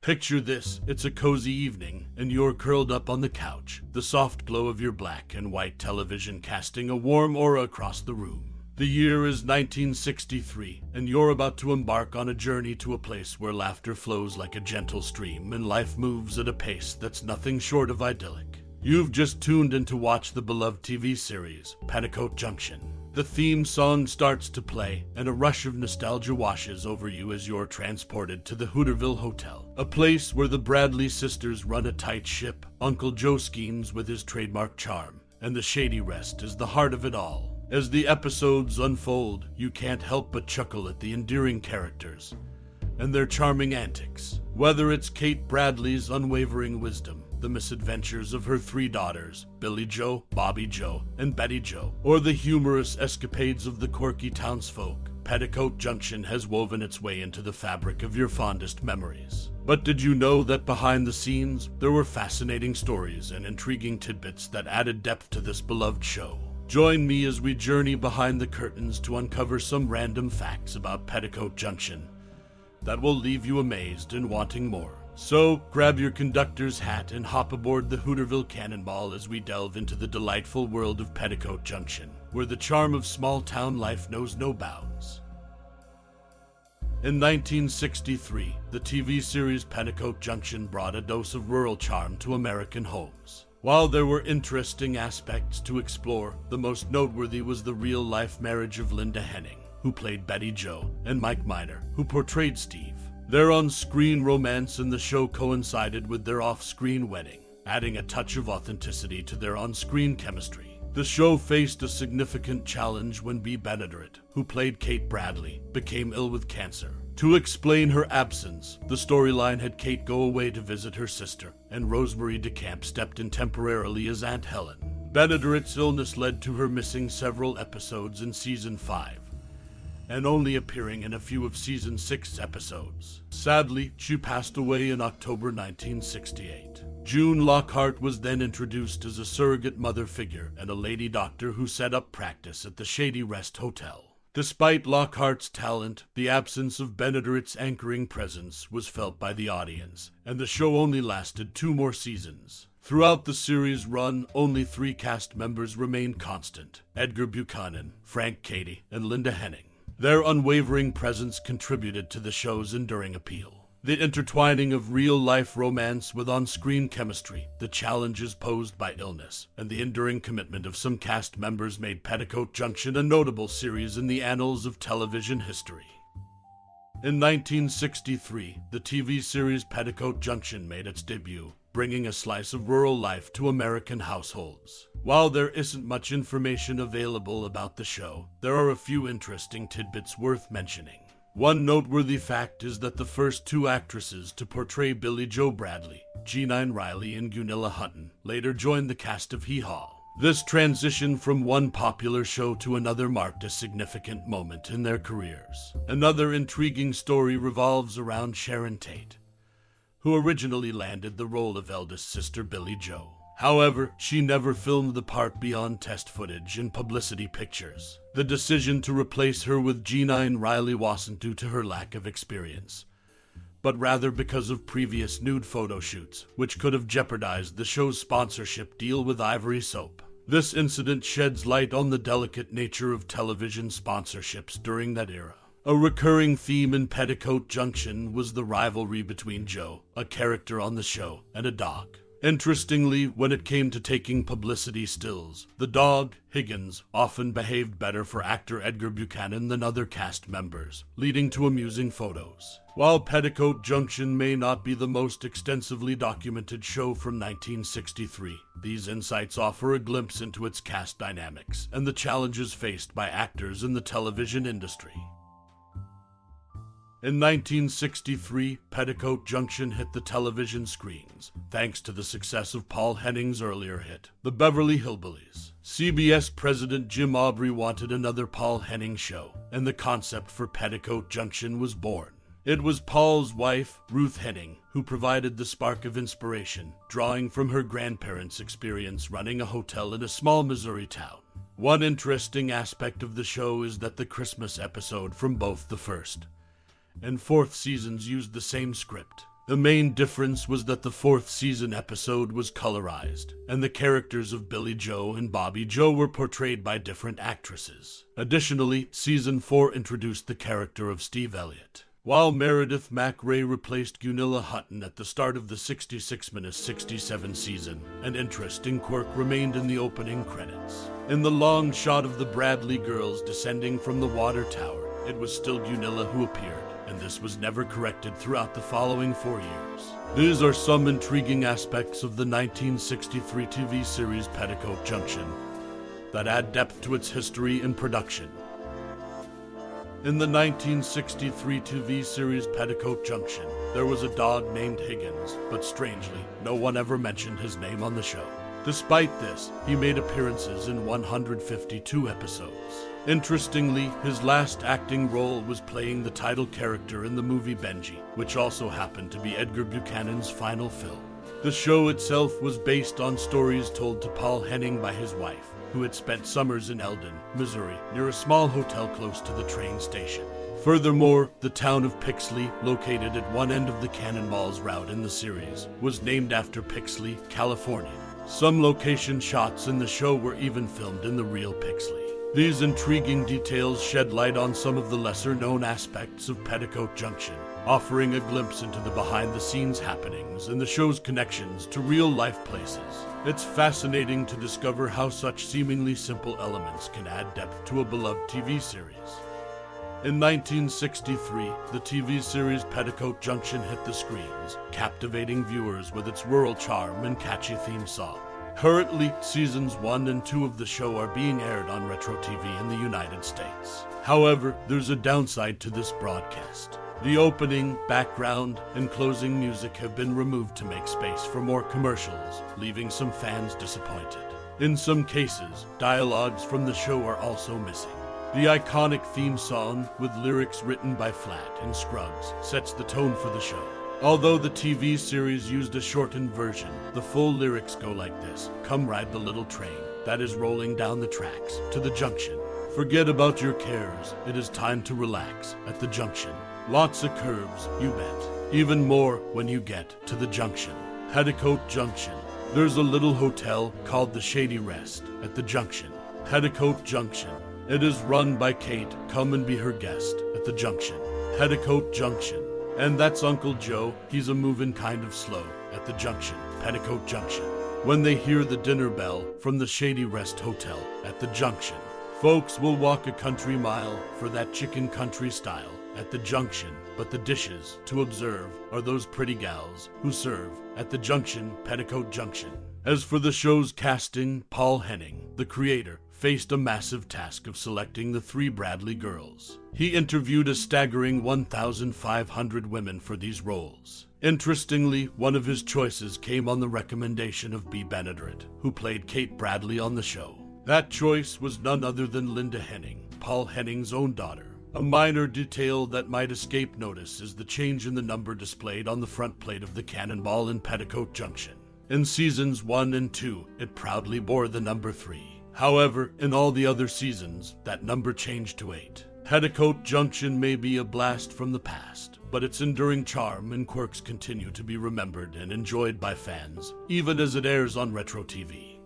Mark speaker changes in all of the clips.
Speaker 1: Picture this, it's a cozy evening, and you're curled up on the couch, the soft glow of your black and white television casting a warm aura across the room. The year is 1963, and you're about to embark on a journey to a place where laughter flows like a gentle stream and life moves at a pace that's nothing short of idyllic. You've just tuned in to watch the beloved TV series, Petticoat Junction. The theme song starts to play, and a rush of nostalgia washes over you as you're transported to the Hooterville Hotel, a place where the Bradley sisters run a tight ship, Uncle Joe schemes with his trademark charm, and the shady rest is the heart of it all. As the episodes unfold, you can't help but chuckle at the endearing characters and their charming antics. Whether it's Kate Bradley's unwavering wisdom, the misadventures of her three daughters, Billie Jo, Bobbie Jo, and Betty Jo, or the humorous escapades of the quirky townsfolk, Petticoat Junction has woven its way into the fabric of your fondest memories. But did you know that behind the scenes, there were fascinating stories and intriguing tidbits that added depth to this beloved show? Join me as we journey behind the curtains to uncover some random facts about Petticoat Junction that will leave you amazed and wanting more. So, grab your conductor's hat and hop aboard the Hooterville Cannonball as we delve into the delightful world of Petticoat Junction, where the charm of small-town life knows no bounds. In 1963, the TV series Petticoat Junction brought a dose of rural charm to American homes. While there were interesting aspects to explore, the most noteworthy was the real-life marriage of Linda Henning, who played Betty Jo, and Mike Miner, who portrayed Steve. Their on-screen romance in the show coincided with their off-screen wedding, adding a touch of authenticity to their on-screen chemistry. The show faced a significant challenge when Benaderet, who played Kate Bradley, became ill with cancer. To explain her absence, the storyline had Kate go away to visit her sister, and Rosemary DeCamp stepped in temporarily as Aunt Helen. Benaderet's illness led to her missing several episodes in Season 5, and only appearing in a few of Season 6 episodes. Sadly, she passed away in October 1968. June Lockhart was then introduced as a surrogate mother figure and a lady doctor who set up practice at the Shady Rest Hotel. Despite Lockhart's talent, the absence of Benaderet's anchoring presence was felt by the audience, and the show only lasted 2 more seasons. Throughout the series' run, only 3 cast members remained constant: Edgar Buchanan, Frank Cady, and Linda Henning. Their unwavering presence contributed to the show's enduring appeal. The intertwining of real-life romance with on-screen chemistry, the challenges posed by illness, and the enduring commitment of some cast members made Petticoat Junction a notable series in the annals of television history. In 1963, the TV series Petticoat Junction made its debut, bringing a slice of rural life to American households. While there isn't much information available about the show, there are a few interesting tidbits worth mentioning. One noteworthy fact is that the first 2 actresses to portray Billie Jo Bradley, Jeannine Riley and Gunilla Hutton, later joined the cast of Hee Haw. This transition from one popular show to another marked a significant moment in their careers. Another intriguing story revolves around Sharon Tate, who originally landed the role of eldest sister Billie Jo. However, she never filmed the part beyond test footage and publicity pictures. The decision to replace her with Jeannine Riley wasn't due to her lack of experience, but rather because of previous nude photo shoots, which could have jeopardized the show's sponsorship deal with Ivory Soap. This incident sheds light on the delicate nature of television sponsorships during that era. A recurring theme in Petticoat Junction was the rivalry between Joe, a character on the show, and a dog. Interestingly, when it came to taking publicity stills, the dog, Higgins, often behaved better for actor Edgar Buchanan than other cast members, leading to amusing photos. While Petticoat Junction may not be the most extensively documented show from 1963, these insights offer a glimpse into its cast dynamics and the challenges faced by actors in the television industry. In 1963, Petticoat Junction hit the television screens, thanks to the success of Paul Henning's earlier hit, The Beverly Hillbillies. CBS President Jim Aubrey wanted another Paul Henning show, and the concept for Petticoat Junction was born. It was Paul's wife, Rufe Henning, who provided the spark of inspiration, drawing from her grandparents' experience running a hotel in a small Missouri town. One interesting aspect of the show is that the Christmas episode from both the first and 4th seasons used the same script. The main difference was that the fourth season episode was colorized, and the characters of Billie Joe and Bobbie Joe were portrayed by different actresses. Additionally, season 4 introduced the character of Steve Elliott, while Meredith MacRae replaced Gunilla Hutton at the start of the 66-67 season. An interesting quirk remained in the opening credits. In the long shot of the Bradley girls descending from the water tower, it was still Gunilla who appeared, and this was never corrected throughout the following 4 years. These are some intriguing aspects of the 1963 TV series Petticoat Junction that add depth to its history and production. In the 1963 TV series Petticoat Junction, there was a dog named Higgins, but strangely, no one ever mentioned his name on the show. Despite this, he made appearances in 152 episodes. Interestingly, his last acting role was playing the title character in the movie Benji, which also happened to be Edgar Buchanan's final film. The show itself was based on stories told to Paul Henning by his wife, who had spent summers in Eldon, Missouri, near a small hotel close to the train station. Furthermore, the town of Pixley, located at one end of the Cannonball's route in the series, was named after Pixley, California. Some location shots in the show were even filmed in the real Pixley. These intriguing details shed light on some of the lesser-known aspects of Petticoat Junction, offering a glimpse into the behind-the-scenes happenings and the show's connections to real-life places. It's fascinating to discover how such seemingly simple elements can add depth to a beloved TV series. In 1963, the TV series Petticoat Junction hit the screens, captivating viewers with its rural charm and catchy theme song. Currently, seasons 1 and 2 of the show are being aired on Retro TV in the United States. However, there's a downside to this broadcast. The opening, background, and closing music have been removed to make space for more commercials, leaving some fans disappointed. In some cases, dialogues from the show are also missing. The iconic theme song, with lyrics written by Flat and Scruggs, sets the tone for the show. Although the TV series used a shortened version, the full lyrics go like this: "Come ride the little train that is rolling down the tracks to the junction. Forget about your cares, it is time to relax at the junction. Lots of curves, you bet. Even more when you get to the junction." Petticoat Junction. There's a little hotel called the Shady Rest at the junction. Petticoat Junction. It is run by Kate. Come and be her guest at the junction. Petticoat Junction. And that's Uncle Joe. He's a movin' kind of slow at the junction. Petticoat Junction. When they hear the dinner bell from the Shady Rest Hotel at the junction, folks will walk a country mile for that chicken country style at the junction. But the dishes to observe are those pretty gals who serve at the junction. Petticoat Junction. As for the show's casting, Paul Henning, the creator, faced a massive task of selecting the 3 Bradley girls. He interviewed a staggering 1,500 women for these roles. Interestingly, one of his choices came on the recommendation of B. Benaderet, who played Kate Bradley on the show. That choice was none other than Linda Henning, Paul Henning's own daughter. A minor detail that might escape notice is the change in the number displayed on the front plate of the Cannonball in Petticoat Junction. In seasons 1 and 2, it proudly bore the number 3. However, in all the other seasons, that number changed to 8. Petticoat Junction may be a blast from the past, but its enduring charm and quirks continue to be remembered and enjoyed by fans, even as it airs on Retro TV.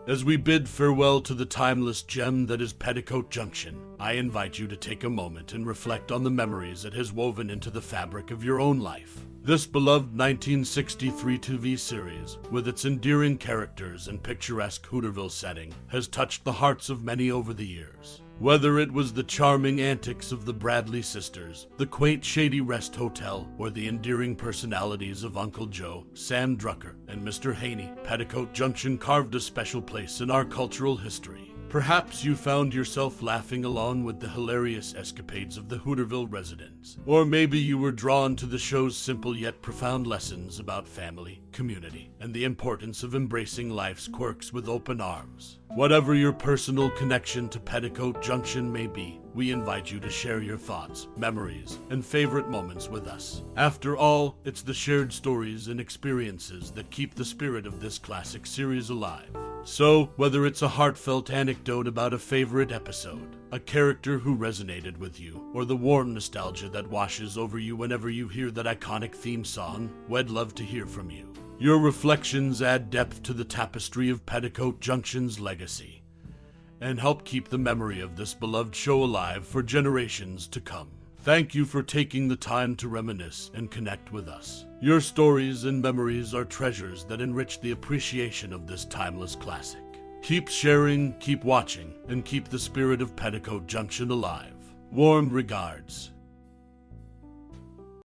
Speaker 1: As we bid farewell to the timeless gem that is Petticoat Junction, I invite you to take a moment and reflect on the memories it has woven into the fabric of your own life. This beloved 1963 TV series, with its endearing characters and picturesque Hooterville setting, has touched the hearts of many over the years. Whether it was the charming antics of the Bradley sisters, the quaint Shady Rest Hotel, or the endearing personalities of Uncle Joe, Sam Drucker, and Mr. Haney, Petticoat Junction carved a special place in our cultural history. Perhaps you found yourself laughing along with the hilarious escapades of the Hooterville residents. Or maybe you were drawn to the show's simple yet profound lessons about family, community, and the importance of embracing life's quirks with open arms. Whatever your personal connection to Petticoat Junction may be, we invite you to share your thoughts, memories, and favorite moments with us. After all, it's the shared stories and experiences that keep the spirit of this classic series alive. So, whether it's a heartfelt anecdote about a favorite episode, a character who resonated with you, or the warm nostalgia that washes over you whenever you hear that iconic theme song, we'd love to hear from you. Your reflections add depth to the tapestry of Petticoat Junction's legacy, and help keep the memory of this beloved show alive for generations to come. Thank you for taking the time to reminisce and connect with us. Your stories and memories are treasures that enrich the appreciation of this timeless classic. Keep sharing, keep watching, and keep the spirit of Petticoat Junction alive. Warm regards,